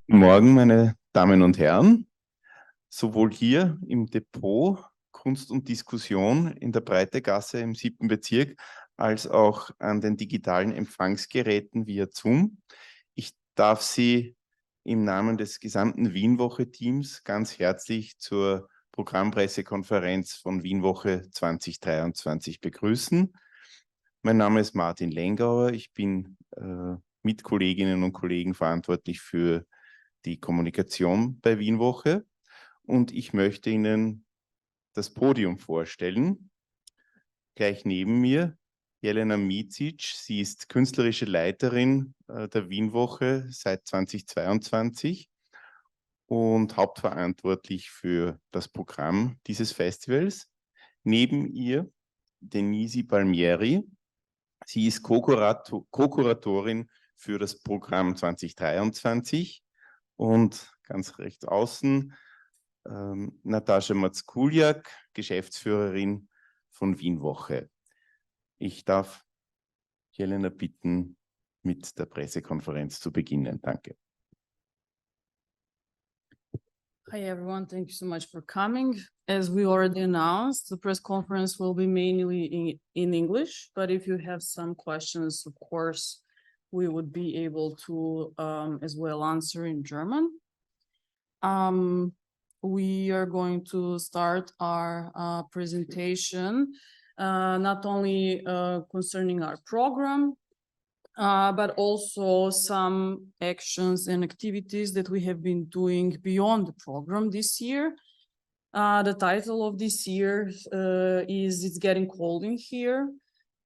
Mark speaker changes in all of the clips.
Speaker 1: Guten Morgen, meine Damen und Herren. Sowohl hier im Depot Kunst und Diskussion in der Breitegasse im 7. Bezirk als auch an den digitalen Empfangsgeräten via Zoom. Ich darf Sie im Namen des gesamten Wienwoche-Teams ganz herzlich zur Programmpressekonferenz von Wienwoche 2023 begrüßen. Mein Name ist Martin Lengauer. Ich bin mit Kolleginnen und Kollegen verantwortlich für die Kommunikation bei Wienwoche und ich möchte Ihnen das Podium vorstellen. Gleich neben mir Jelena Micić. Sie ist künstlerische Leiterin der Wienwoche seit 2022 und hauptverantwortlich für das Programm dieses Festivals. Neben ihr Denise Palmieri. Sie ist Co-Kuratorin für das Programm 2023 und ganz rechts außen Nataša Mackuljak, Geschäftsführerin von Wienwoche. Ich darf Jelena bitten, mit der Pressekonferenz zu beginnen. Danke.
Speaker 2: Hi everyone, thank you so much for coming. As we already announced, the press conference will be mainly in English, but if you have some questions, of course, we would be able to as well answer in German. We are going to start our presentation, not only concerning our program, but also some actions and activities that we have been doing beyond the program this year. The title of this year is It's Getting Cold in Here.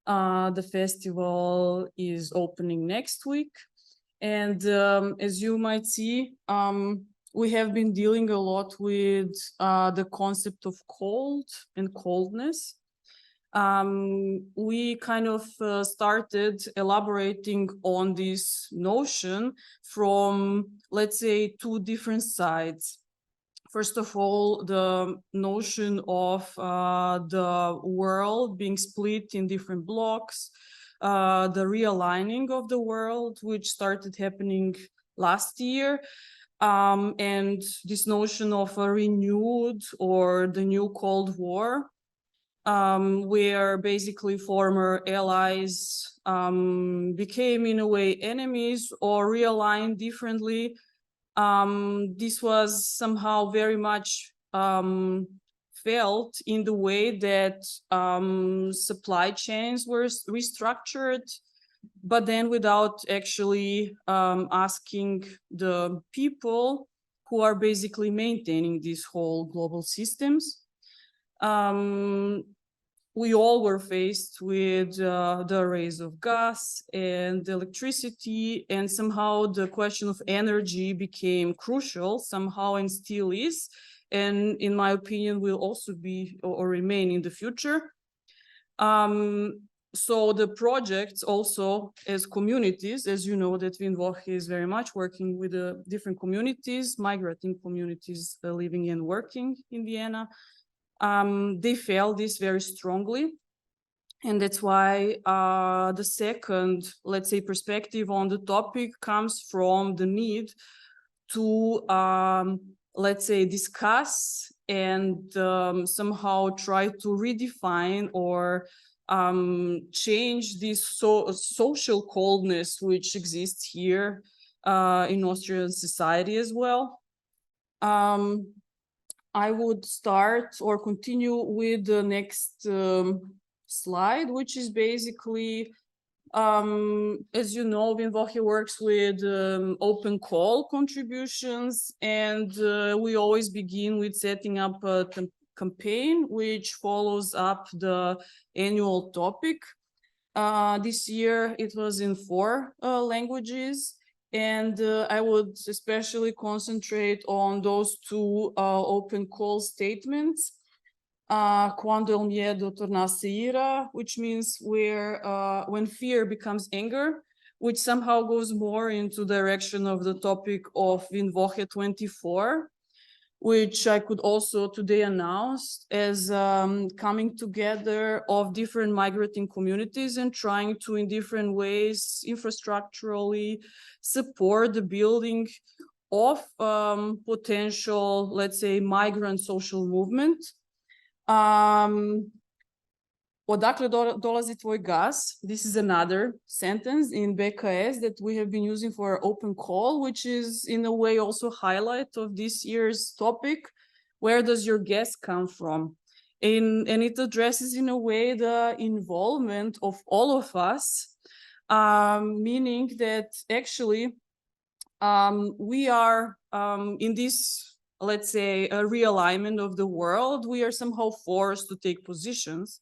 Speaker 2: The festival is opening next week. And as you might see, we have been dealing a lot with the concept of cold and coldness. We kind of started elaborating on this notion from, let's say, two different sides. First of all, the notion of the world being split in different blocks, the realigning of the world, which started happening last year, and this notion of a renewed or the new Cold War, where basically former allies became in a way enemies or realigned differently. This was somehow very much felt in the way that supply chains were restructured, but then without actually asking the people who are basically maintaining these whole global systems. We all were faced with the rise of gas and electricity, and somehow the question of energy became crucial somehow and still is, and in my opinion will also be or remain in the future. So the projects also as communities, as you know, that Wienwoche is very much working with different communities, migrating communities living and working in Vienna. They felt this very strongly. And that's why the second, let's say, perspective on the topic comes from the need to, let's say, discuss and somehow try to redefine or change this social coldness which exists here in Austrian society as well. I would start or continue with the next slide, which is basically, as you know, Wienwoche works with open call contributions, and we always begin with setting up a campaign which follows up the annual topic. This year it was in 4 languages. And I would especially concentrate on those 2 open call statements. Quando il miedo tornasse ira, which means where when fear becomes anger, which somehow goes more into the direction of the topic of Wienwoche 24, which I could also today announce as coming together of different migrating communities and trying to, in different ways, infrastructurally support the building of potential, let's say, migrant social movement. Odakle dolazi tvoj gas? This is another sentence in BKS that we have been using for our open call, which is in a way also highlight of this year's topic. Where does your gas come from? And it addresses in a way the involvement of all of us, meaning that actually we are in this, let's say, a realignment of the world. We are somehow forced to take positions.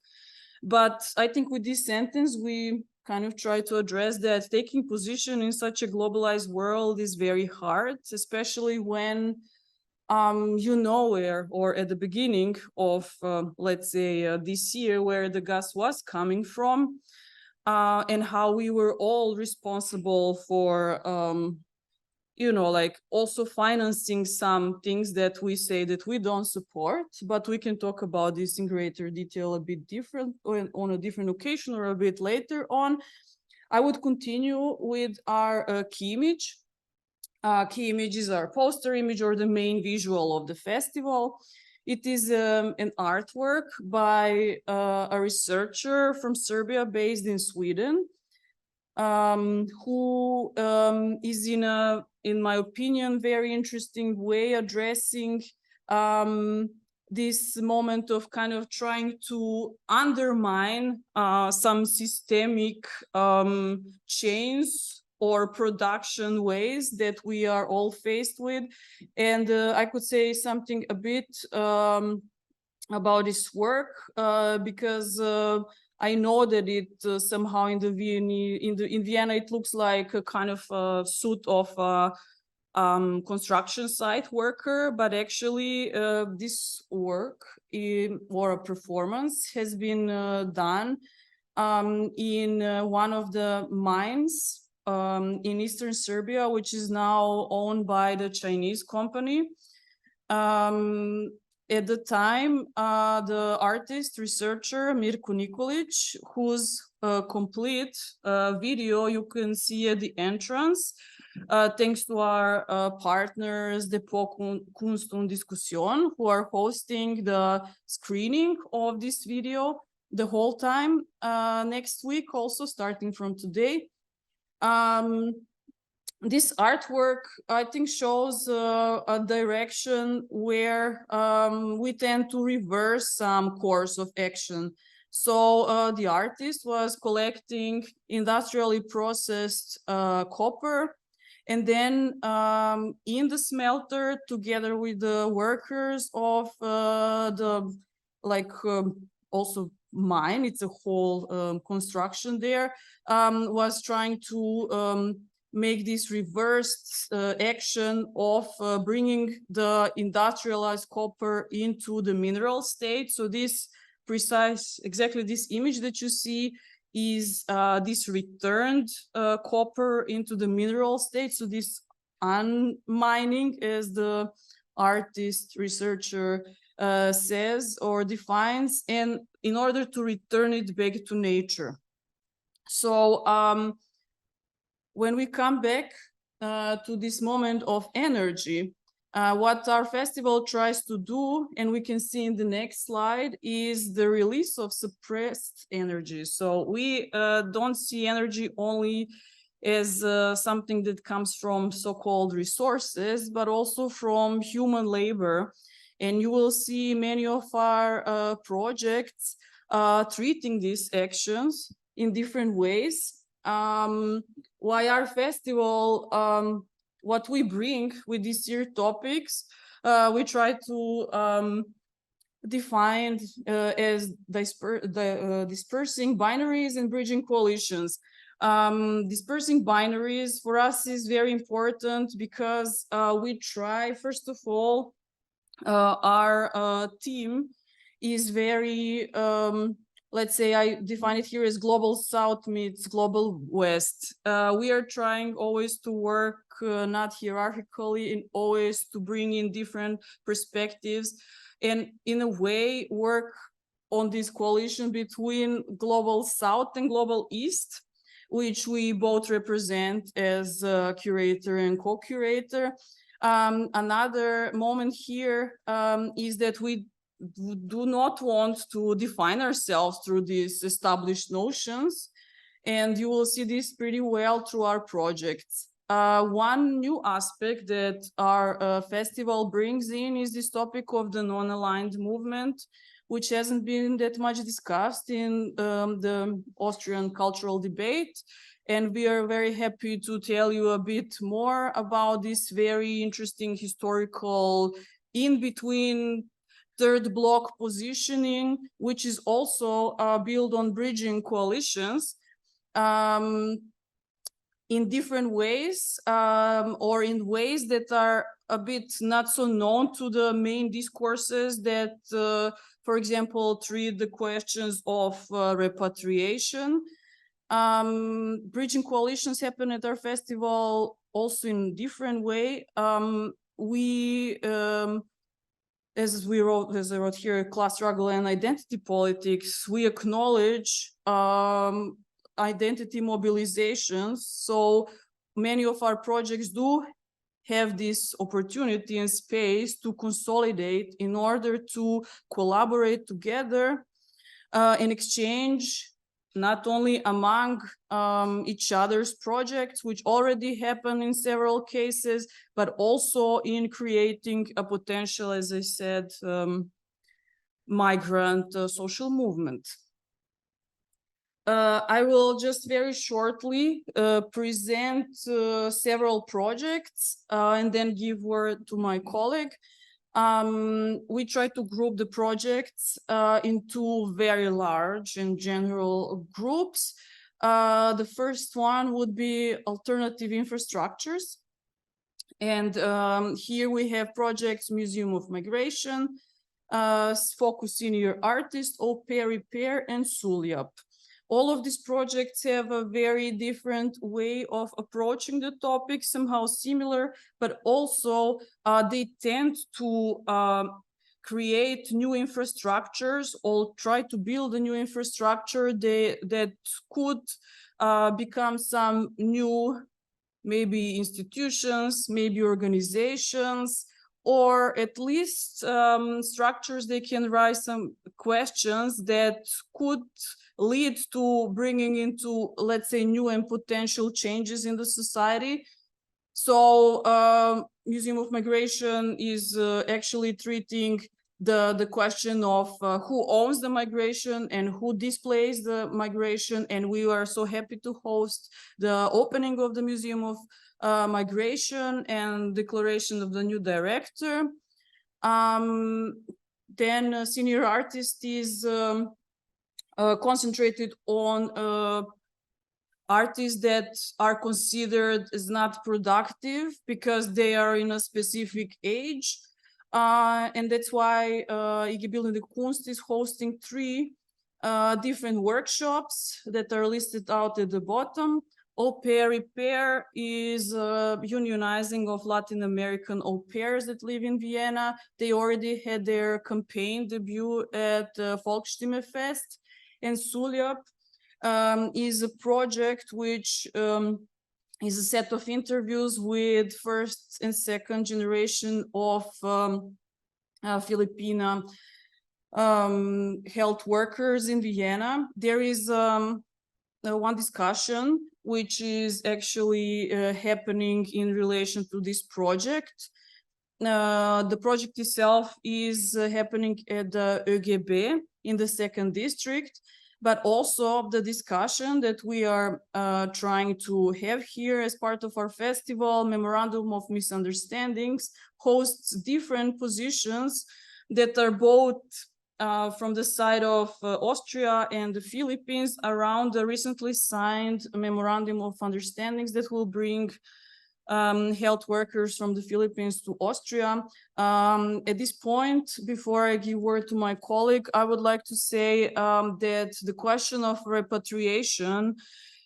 Speaker 2: But I think with this sentence, we kind of try to address that taking position in such a globalized world is very hard, especially when you know where, or at the beginning of, let's say, this year, where the gas was coming from, and how we were all responsible for you know, like also financing some things that we say that we don't support, but we can talk about this in greater detail a bit different on a different occasion or a bit later on. I would continue with our key image. Key image is our poster image or the main visual of the festival. It is an artwork by a researcher from Serbia based in Sweden, who is in my opinion, very interesting way addressing this moment of kind of trying to undermine some systemic chains or production ways that we are all faced with. And I could say something a bit about this work because I know that it somehow in Vienna in it looks like a kind of suit of a construction site worker, but actually this work or a performance has been done in one of the mines in eastern Serbia, which is now owned by the Chinese company. At the time, the artist, researcher, Mirko Nikolić, whose complete video you can see at the entrance, thanks to our partners, the Kunst und Diskussion, who are hosting the screening of this video the whole time next week, also starting from today. This artwork, I think, shows a direction where we tend to reverse some course of action. So the artist was collecting industrially processed copper, and then in the smelter, together with the workers of the also mine, it's a whole construction there, was trying to make this reversed action of bringing the industrialized copper into the mineral state. So this exactly this image that you see is this returned copper into the mineral state. So this unmining, as the artist researcher says or defines, and in order to return it back to nature. So when we come back to this moment of energy, what our festival tries to do, and we can see in the next slide, is the release of suppressed energy. So we don't see energy only as something that comes from so-called resources, but also from human labor. And you will see many of our projects treating these actions in different ways. Why our festival, what we bring with this year topics, we try to define as dispersing binaries and bridging coalitions. Dispersing binaries for us is very important because we try, first of all, our team is very, let's say, I define it here as global South meets global West. We are trying always to work not hierarchically and always to bring in different perspectives and in a way work on this coalition between global South and global East, which we both represent as curator and co-curator. Another moment here is that we do not want to define ourselves through these established notions, and you will see this pretty well through our projects. One new aspect that our festival brings in is this topic of the non-aligned movement, which hasn't been that much discussed in the Austrian cultural debate. And we are very happy to tell you a bit more about this very interesting historical in-between third block positioning, which is also built on bridging coalitions in different ways, or in ways that are a bit not so known to the main discourses that, for example, treat the questions of repatriation. Bridging coalitions happen at our festival also in different way. As I wrote here, class struggle and identity politics, we acknowledge identity mobilizations. So many of our projects do have this opportunity and space to consolidate in order to collaborate together and exchange not only among each other's projects, which already happen in several cases, but also in creating a potential, as I said, migrant social movement. I will just very shortly present several projects and then give word to my colleague. We try to group the projects into very large and general groups. The first one would be alternative infrastructures. And here we have projects Museum of Migration, Focus Senior Artist, Au Pair Repair, and Suljap. All of these projects have a very different way of approaching the topic, somehow similar, but also they tend to create new infrastructures or try to build a new infrastructure that could become some new, maybe institutions, maybe organizations, or at least structures that can raise some questions that could lead to bringing into, let's say, new and potential changes in the society. So Museum of Migration is actually treating the question of who owns the migration and who displays the migration. And we are so happy to host the opening of the Museum of Migration and declaration of the new director. Then Senior Artist is concentrated on artists that are considered as not productive because they are in a specific age. And that's why IG Bildende Kunst is hosting 3 different workshops that are listed out at the bottom. Au Pair Repair is unionizing of Latin American au pairs that live in Vienna. They already had their campaign debut at Volksstimmefest. And Suljap is a project which is a set of interviews with first and second generation of Filipino health workers in Vienna. There is one discussion which is actually happening in relation to this project. The project itself is happening at the ÖGB in the 2nd district, but also the discussion that we are trying to have here as part of our festival, Memorandum of Misunderstandings, hosts different positions that are both from the side of Austria and the Philippines around the recently signed Memorandum of Understandings that will bring health workers from the Philippines to Austria. At this point, before I give word to my colleague, I would like to say that the question of repatriation,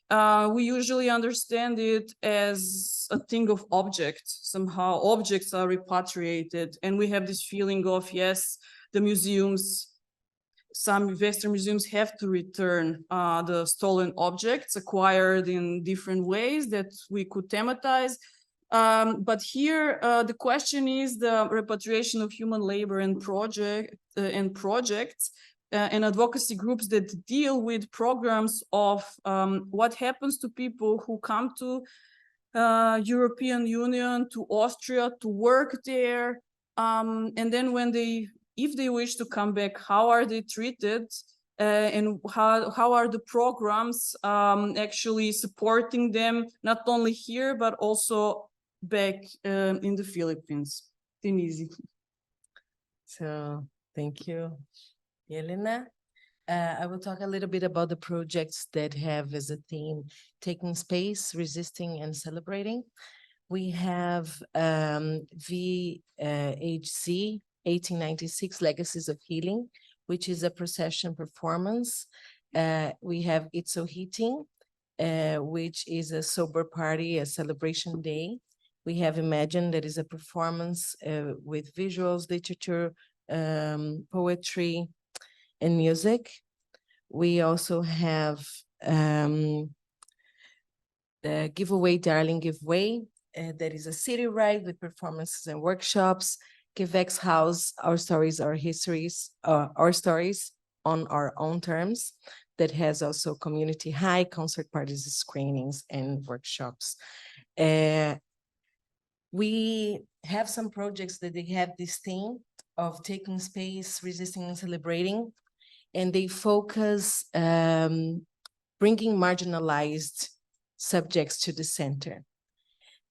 Speaker 2: we usually understand it as a thing of objects. Somehow objects are repatriated, and we have this feeling of, yes, the museums, some Western museums have to return the stolen objects acquired in different ways that we could thematize. But here, the question is the repatriation of human labor and projects and advocacy groups that deal with programs of what happens to people who come to European Union, to Austria, to work there. And then if they wish to come back, how are they treated? And how are the programs actually supporting them, not only here, but also back in the Philippines? Denise.
Speaker 3: So thank you, Jelena. I will talk a little bit about the projects that have as a theme taking space, resisting, and celebrating. We have VHC 1896 Legacies of Healing, which is a procession performance. We have It's So Heating, which is a sober party, a celebration day. We have Imagine, that is a performance with visuals, literature, poetry, and music. We also have the Giveaway, Darling, Give Way. That is a city ride with performances and workshops. Givex House, Our Stories, Our Histories, Our Stories on Our Own Terms. That has also community high, concert parties, screenings, and workshops. We have some projects that they have this theme of taking space, resisting, and celebrating, and they focus bringing marginalized subjects to the center.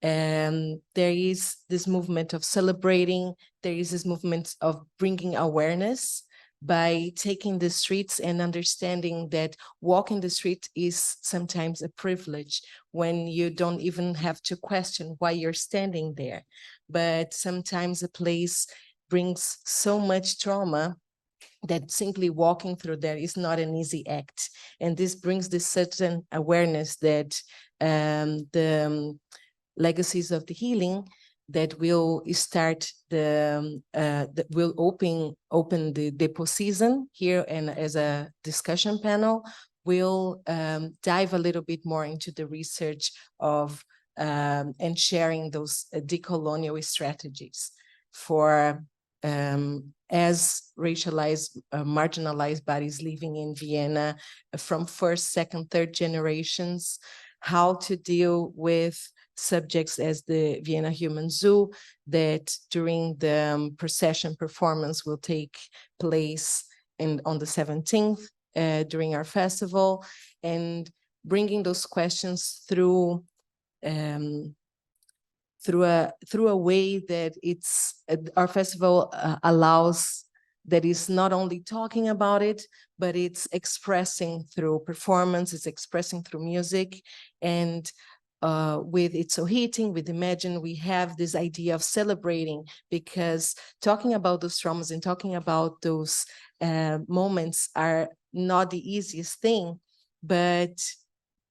Speaker 3: There is this movement of celebrating, there is this movement of bringing awareness by taking the streets and understanding that walking the street is sometimes a privilege when you don't even have to question why you're standing there. But sometimes a place brings so much trauma that simply walking through there is not an easy act. And this brings this certain awareness that the Legacies of the Healing that will start will open the depot season here, and as a discussion panel, we'll dive a little bit more into the research of and sharing those decolonial strategies for as racialized, marginalized bodies living in Vienna from first, second, third generations, how to deal with subjects as the Vienna Human Zoo that during the procession performance will take place on the 17th during our festival, and bringing those questions through a way that it's our festival allows, that is not only talking about it, but it's expressing through performance, it's expressing through music. And with It's So Heating, with Imagine, we have this idea of celebrating, because talking about those traumas and talking about those moments are not the easiest thing, but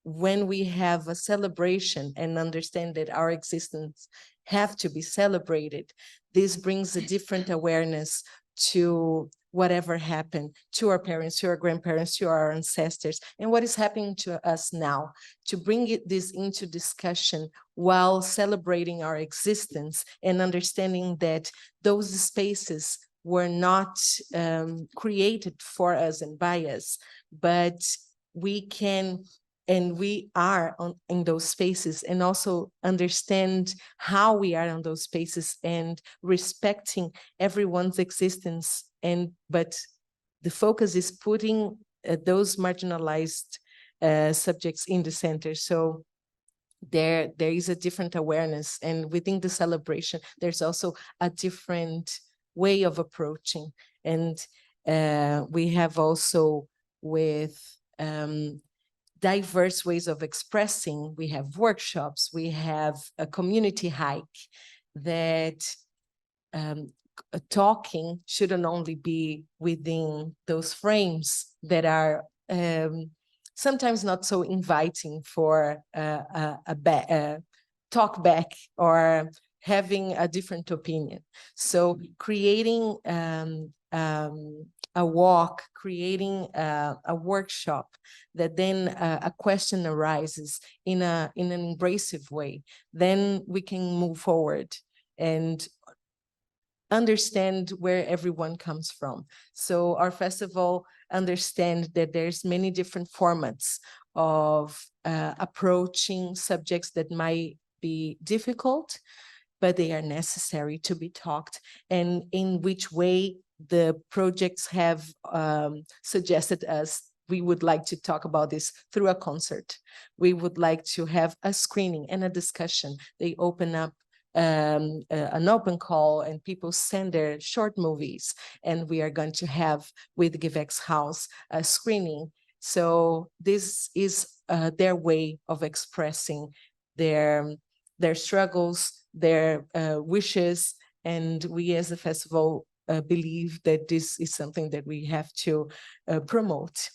Speaker 3: when we have a celebration and understand that our existence have to be celebrated, this brings a different awareness to whatever happened to our parents, to our grandparents, to our ancestors, and what is happening to us now, to bring this into discussion while celebrating our existence and understanding that those spaces were not created for us and by us, but we can and we are in those spaces, and also understand how we are in those spaces and respecting everyone's existence. But the focus is putting those marginalized subjects in the center. So there is a different awareness, and within the celebration, there's also a different way of approaching. And we have also with diverse ways of expressing. We have workshops, we have a community hike that talking shouldn't only be within those frames that are sometimes not so inviting for a talk back or having a different opinion. So creating a walk, creating a workshop, that then a question arises in an embracive way, then we can move forward and understand where everyone comes from. So our festival understands that there's many different formats of approaching subjects that might be difficult, but they are necessary to be talked, and in which way the projects have suggested us. We would like to talk about this through a concert. We would like to have a screening and a discussion. They open up an open call and people send their short movies, and we are going to have with Gewächshaus a screening. So this is their way of expressing their struggles, their wishes, and we as a festival believe that this is something that we have to promote.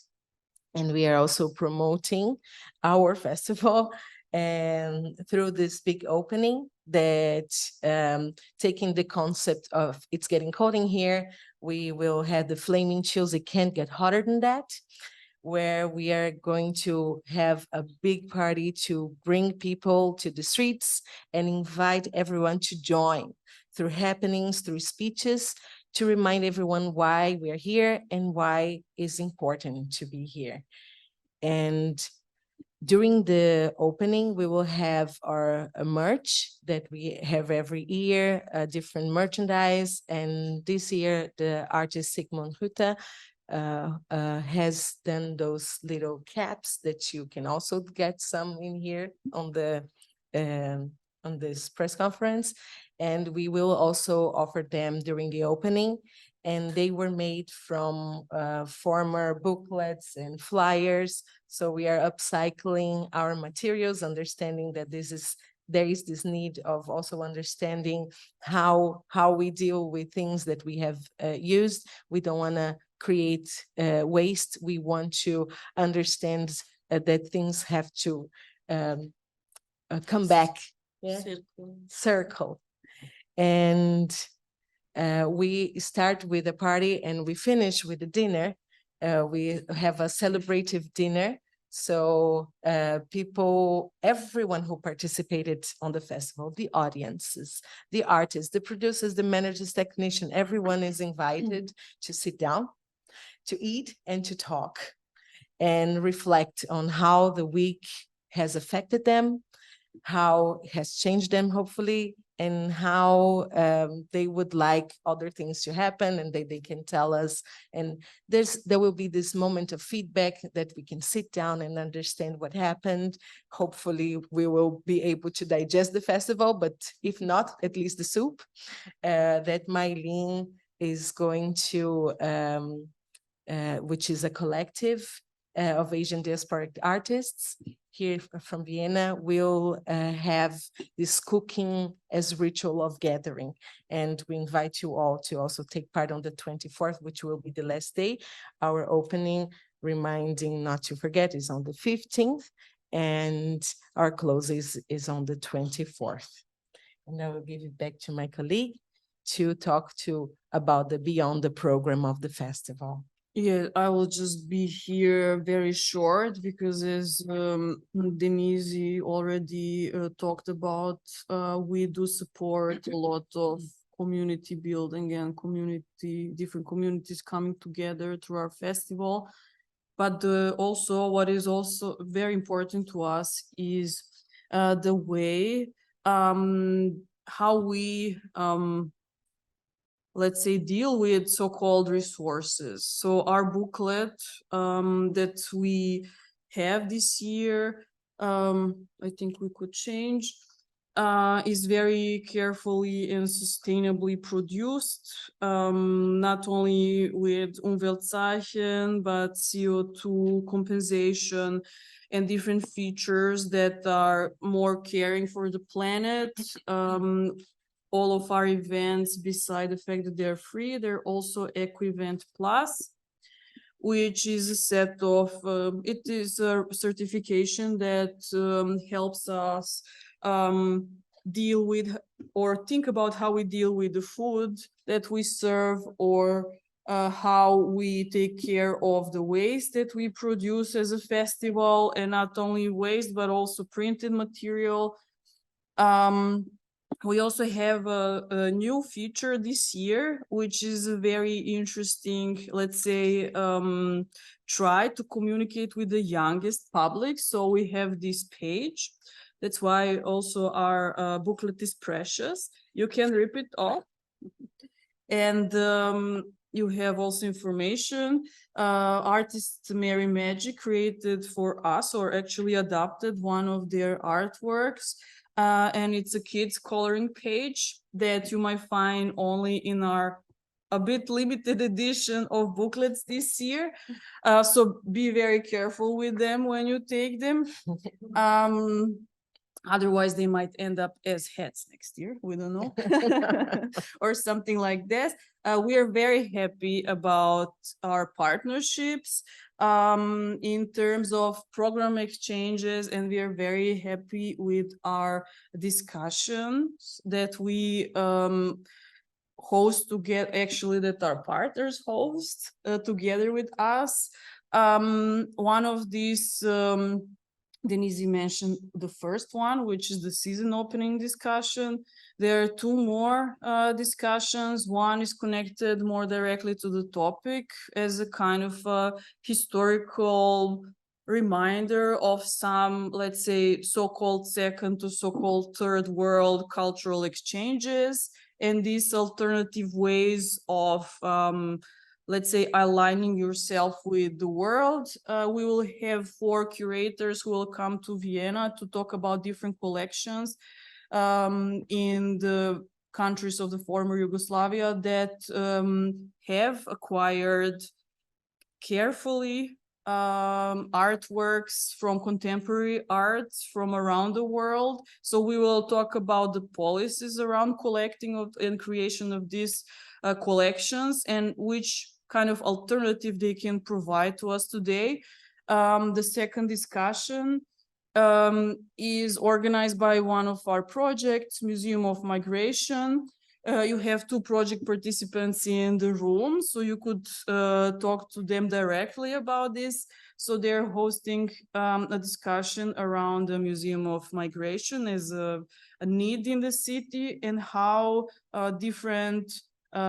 Speaker 3: And we are also promoting our festival and through this big opening that taking the concept of it's getting cold in here, we will have the flaming chills. It can't get hotter than that, where we are going to have a big party to bring people to the streets and invite everyone to join through happenings, through speeches, to remind everyone why we are here and why it's important to be here. And during the opening, we will have our merch that we have every year, different merchandise. And this year, the artist Sigmund Hutter has done those little caps that you can also get some in here on the on this press conference, and we will also offer them during the opening. And they were made from former booklets and flyers. So we are upcycling our materials, understanding that there is this need of also understanding how we deal with things that we have used. We don't want to create waste. We want to understand that things have to come back, circle. And we start with a party and we finish with a dinner. We have a celebrative dinner. So people, everyone who participated on the festival, the audiences, the artists, the producers, the managers, technician, everyone is invited to sit down, to eat and to talk and reflect on how the week has affected them, how it has changed them, hopefully, and how they would like other things to happen, and they can tell us. And there will be this moment of feedback that we can sit down and understand what happened. Hopefully we will be able to digest the festival, but if not, at least the soup that Mylene is going to, which is a collective of Asian diasporic artists here from Vienna, will have this cooking as ritual of gathering. And we invite you all to also take part on the 24th, which will be the last day. Our opening, reminding not to forget, is on the 15th, and our close is on the 24th. And I will give it back to my colleague to talk about the beyond the program of the festival.
Speaker 2: Yeah, I will just be here very short because as Denise already talked about, we do support a lot of community building and different communities coming together through our festival. But also what is also very important to us is the way how we let's say, deal with so-called resources. So our booklet that we have this year, I think we could change, is very carefully and sustainably produced, not only with Umweltzeichen, but CO2 compensation and different features that are more caring for the planet. All of our events, beside the fact that they're free, they're also Equivent Plus, which is a set of, it is a certification that helps us deal with or think about how we deal with the food that we serve, or how we take care of the waste that we produce as a festival, and not only waste, but also printed material. We also have a new feature this year, which is a very interesting, let's say, try to communicate with the youngest public. So we have this page. That's why also our booklet is precious. You can rip it off. And you have also information. Artist Mary Micić created for us, or actually adopted one of their artworks. And it's a kids coloring page that you might find only in our a bit limited edition of booklets this year. So be very careful with them when you take them. Otherwise, they might end up as hats next year. We don't know. Or something like this. We are very happy about our partnerships in terms of program exchanges, and we are very happy with our discussions that we host to get, actually that our partners host together with us. One of these, Denise mentioned the first one, which is the season opening discussion. There are two more discussions. One is connected more directly to the topic as a kind of historical reminder of some, let's say, so-called second to so-called third world cultural exchanges, and these alternative ways of let's say, aligning yourself with the world. We will have 4 curators who will come to Vienna to talk about different collections in the countries of the former Yugoslavia that have acquired carefully artworks from contemporary arts from around the world. So we will talk about the policies around collecting and creation of these collections, and which kind of alternative they can provide to us today. The second discussion is organized by one of our projects, Museum of Migration. You have 2 project participants in the room, so you could talk to them directly about this. So they're hosting a discussion around the Museum of Migration as a need in the city, and how different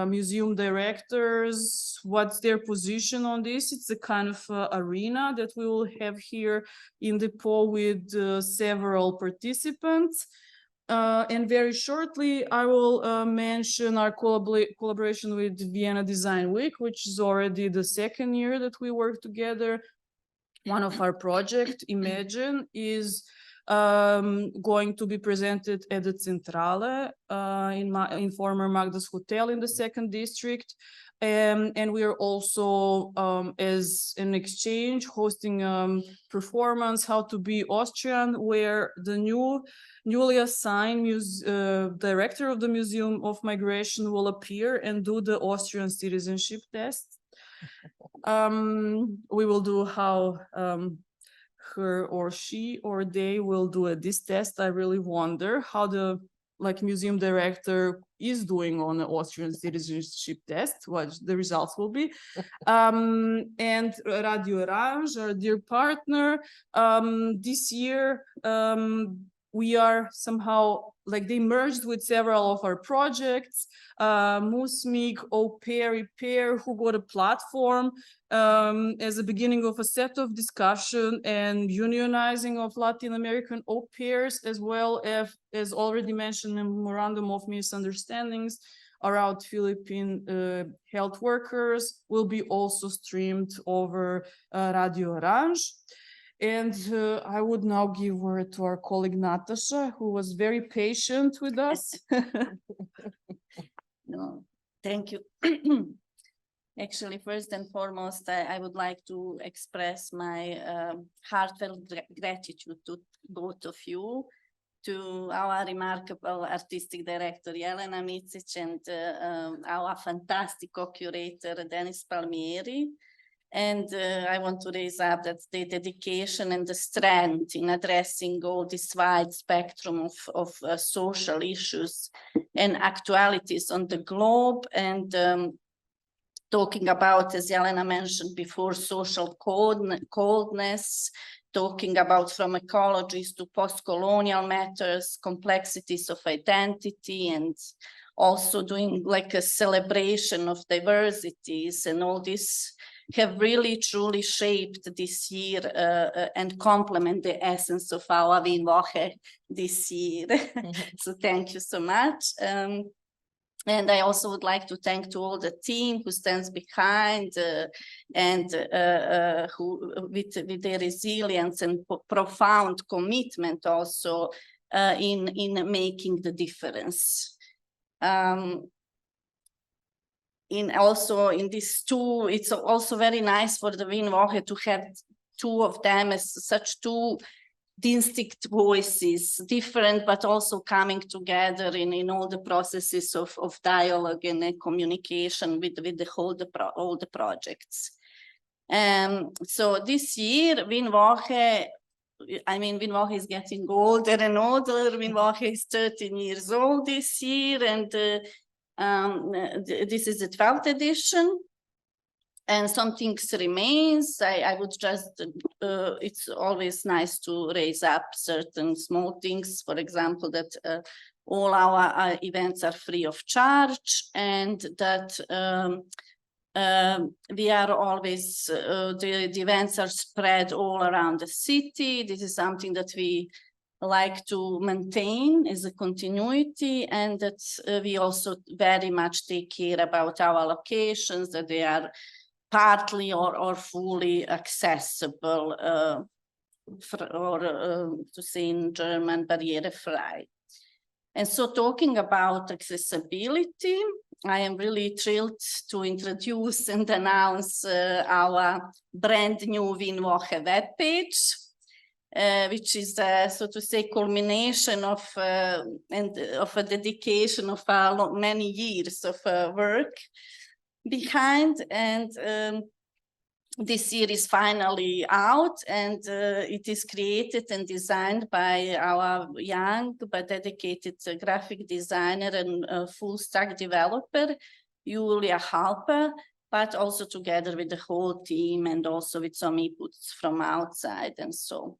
Speaker 2: museum directors, what's their position on this. It's a kind of arena that we will have here in the PO with several participants. And very shortly, I will mention our collaboration with Vienna Design Week, which is already the 2nd year that we work together. One of our projects, Imagine, is going to be presented at the Centrale in former Magda's Hotel in the 2nd district. And we are also, as an exchange, hosting performance, How to Be Austrian, where the newly assigned director of the Museum of Migration will appear and do the Austrian citizenship test. We will do how her or she or they will do this test. I really wonder how the museum director is doing on the Austrian citizenship test, what the results will be. And Radio Orange, our dear partner, this year we are somehow, they merged with several of our projects, Musmig, Au Pair, Repair, who got a platform as a beginning of a set of discussion and unionizing of Latin American au pairs, as well as already mentioned, a memorandum of misunderstandings around Philippine health workers will be also streamed over Radio Orange. And I would now give word to our colleague Nataša, who was very patient with us.
Speaker 4: No, thank you. Actually, first and foremost, I would like to express my heartfelt gratitude to both of you, to our remarkable artistic director, Jelena Micić, and our fantastic co-curator, Denise Palmieri. And I want to raise up that the dedication and the strength in addressing all this wide spectrum of social issues and actualities on the globe, and talking about, as Jelena mentioned before, social coldness, talking about from ecologies to post-colonial matters, complexities of identity, and also doing like a celebration of diversities, and all this have really truly shaped this year and complement the essence of our WIENWOCHE this year. So thank you so much. And I also would like to thank to all the team who stands behind and who with their resilience and profound commitment also in making the difference. In this two, it's also very nice for the WIENWOCHE to have two of them as such two distinct voices, different, but also coming together in all the processes of dialogue and communication with all the projects. So this year, WIENWOCHE, I mean, WIENWOCHE is getting older and older. WIENWOCHE is 13 years old this year, and this is the 12th edition. And some things remains. I would just, it's always nice to raise up certain small things. For example, that all our events are free of charge, and that we are always, the events are spread all around the city. This is something that we like to maintain as a continuity, and that we also very much take care about our locations, that they are partly or fully accessible, to say in German, barrierefrei. And so talking about accessibility, I am really thrilled to introduce and announce our brand new WIENWOCHE webpage, which is, so to say, culmination of a dedication of many years of work behind, and this year is finally out, and it is created and designed by our young but dedicated graphic designer and full stack developer, Julia Halper, but also together with the whole team and also with some inputs from outside and so.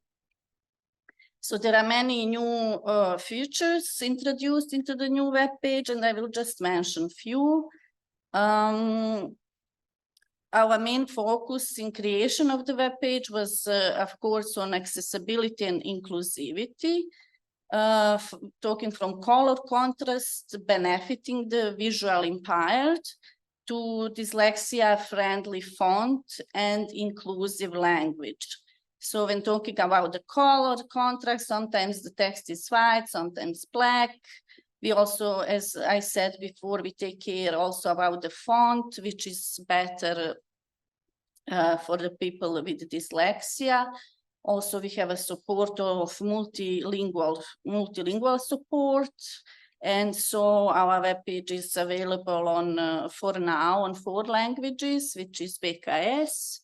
Speaker 4: So there are many new features introduced into the new webpage, and I will just mention few. Our main focus in creation of the webpage was, of course, on accessibility and inclusivity, talking from color contrast, benefiting the visual impaired, to dyslexia-friendly font and inclusive language. So when talking about the color contrast, sometimes the text is white, sometimes black. We also, as I said before, we take care also about the font, which is better for the people with dyslexia. Also, we have a support of multilingual support. And so our webpage is available on, for now, on 4 languages, which is BKS,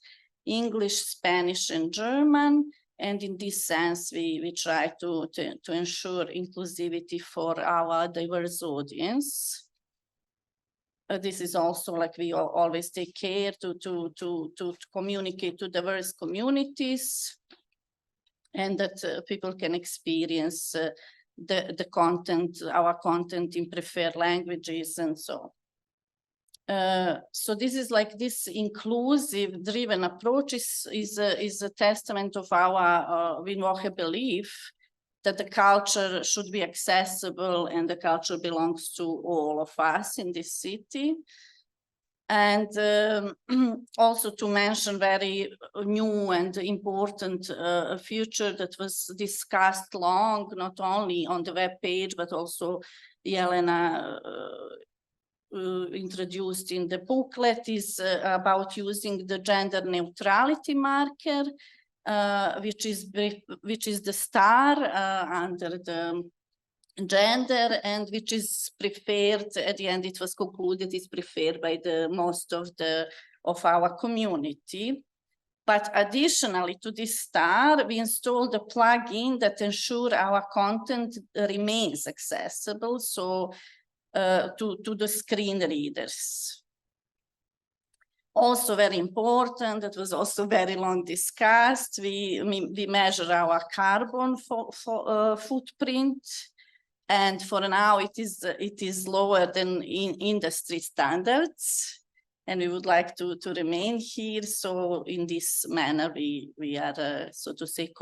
Speaker 4: English, Spanish, and German. And in this sense, we try to ensure inclusivity for our diverse audience. This is also like we always take care to communicate to diverse communities, and that people can experience the content, our content in preferred languages and so. So this is like this inclusive driven approach is a testament of our WIENWOCHE belief that the culture should be accessible and the culture belongs to all of us in this city. And also to mention very new and important feature that was discussed long, not only on the webpage, but also Jelena introduced in the booklet, is about using the gender neutrality marker, which is the star under the gender, and which is preferred at the end. It was concluded is preferred by the most of our community. But additionally to this star, we installed a plugin that ensures our content remains accessible, so to the screen readers. Also very important, that was also very long discussed. We measure our carbon footprint, and for now it is lower than in industry standards, and we would like to remain here. So in this manner, we are so to say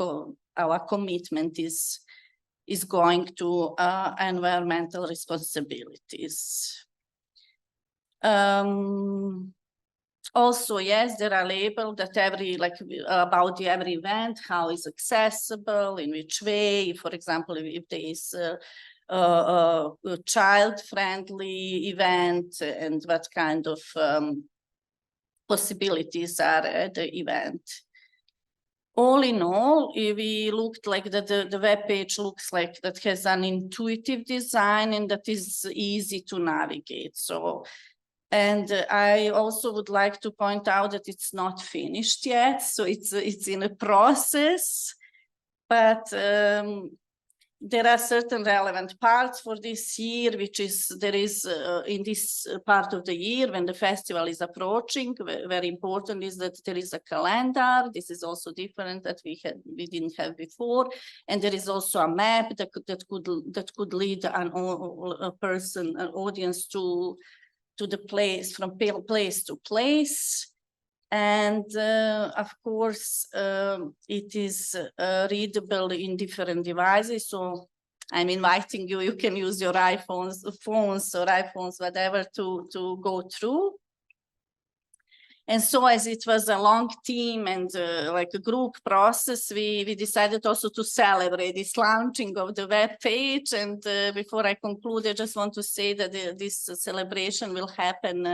Speaker 4: our commitment is going to environmental responsibilities. Also, yes, there are labels that about every event, how is accessible, in which way. For example, if there is a child-friendly event, and what kind of possibilities are at the event. All in all, we looked like that the web page looks like that has an intuitive design and that is easy to navigate. So. And I also would like to point out that it's not finished yet, so it's in a process, but there are certain relevant parts for this year, which is there is in this part of the year when the festival is approaching. Very important is that there is a calendar. This is also different that we didn't have before, and there is also a map that could lead an audience to the place, from place to place. And of course, it is readable in different devices. So I'm inviting you, you can use your phones, whatever, to go through. And so as it was a long team and like a group process, we decided also to celebrate this launching of the web page. And before I conclude, I just want to say that this celebration will happen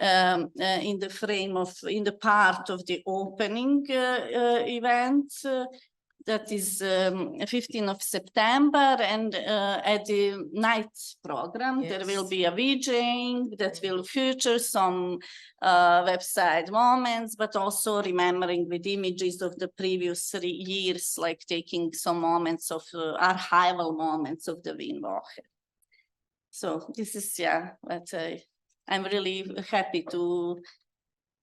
Speaker 4: in the part of the opening event. That is 15th of September, and at the night program, yes, there will be a VJing that will feature some website moments, but also remembering with images of the previous 3 years, like taking some moments of archival moments of the WIENWOCHE. So this is, yeah, what I'm really happy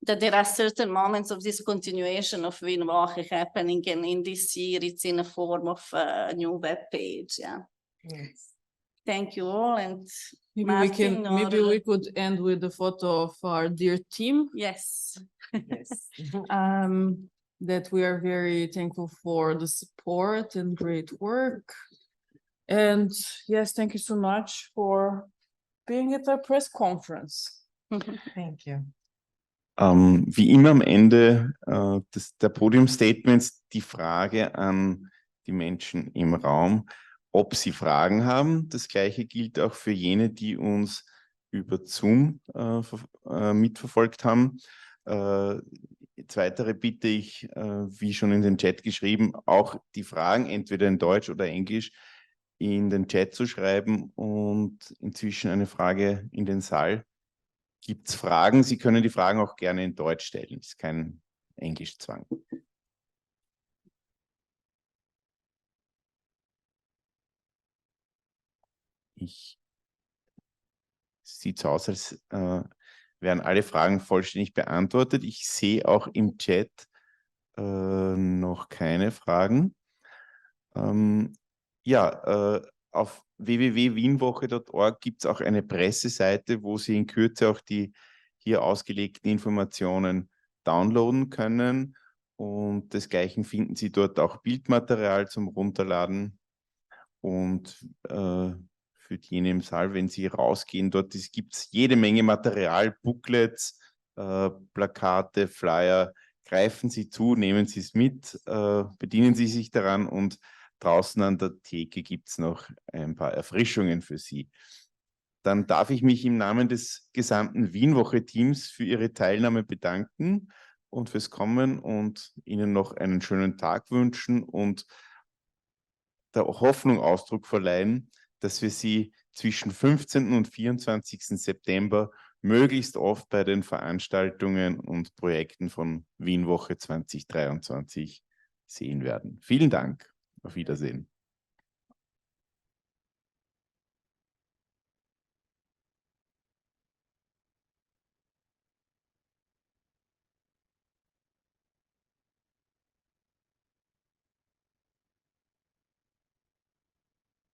Speaker 4: that there are certain moments of this continuation of WIENWOCHE happening, and in this year it's in a form of a new web page. Yeah.
Speaker 3: Yes.
Speaker 4: Thank you all, and
Speaker 2: Maybe
Speaker 4: Martin,
Speaker 2: maybe we could end with a photo of our dear team.
Speaker 4: Yes.
Speaker 3: Yes.
Speaker 2: That we are very thankful for the support and great work. And yes, thank you so much for being at our press conference.
Speaker 3: Thank you.
Speaker 1: Wie immer am Ende der Podiumstatements die Frage an die Menschen im Raum, ob sie Fragen haben. Das Gleiche gilt auch für jene, die uns über Zoom mitverfolgt haben. Zweitere bitte ich, wie schon in den Chat geschrieben, auch die Fragen entweder in Deutsch oder Englisch in den Chat zu schreiben, und inzwischen eine Frage in den Saal. Gibt es Fragen? Sie können die Fragen auch gerne in Deutsch stellen. Es ist kein Englischzwang. Sieht so aus, als wären alle Fragen vollständig beantwortet. Ich sehe auch im Chat noch keine Fragen. Auf www.wienwoche.org gibt es auch eine Presseseite, wo Sie in Kürze auch die hier ausgelegten Informationen downloaden können. Und desgleichen finden Sie dort auch Bildmaterial zum Runterladen. Und für diejenigen im Saal, wenn Sie rausgehen, dort gibt es jede Menge Material, Booklets, Plakate, Flyer. Greifen Sie zu, nehmen Sie es mit, bedienen Sie sich daran, und draußen an der Theke gibt es noch ein paar Erfrischungen für Sie. Dann darf ich mich im Namen des gesamten WIENWOCHE-Teams für Ihre Teilnahme bedanken und fürs Kommen und Ihnen noch einen schönen Tag wünschen und der Hoffnung Ausdruck verleihen, dass wir Sie zwischen 15. und 24. September möglichst oft bei den Veranstaltungen und Projekten von WIENWOCHE 2023 sehen werden. Vielen Dank. Auf Wiedersehen.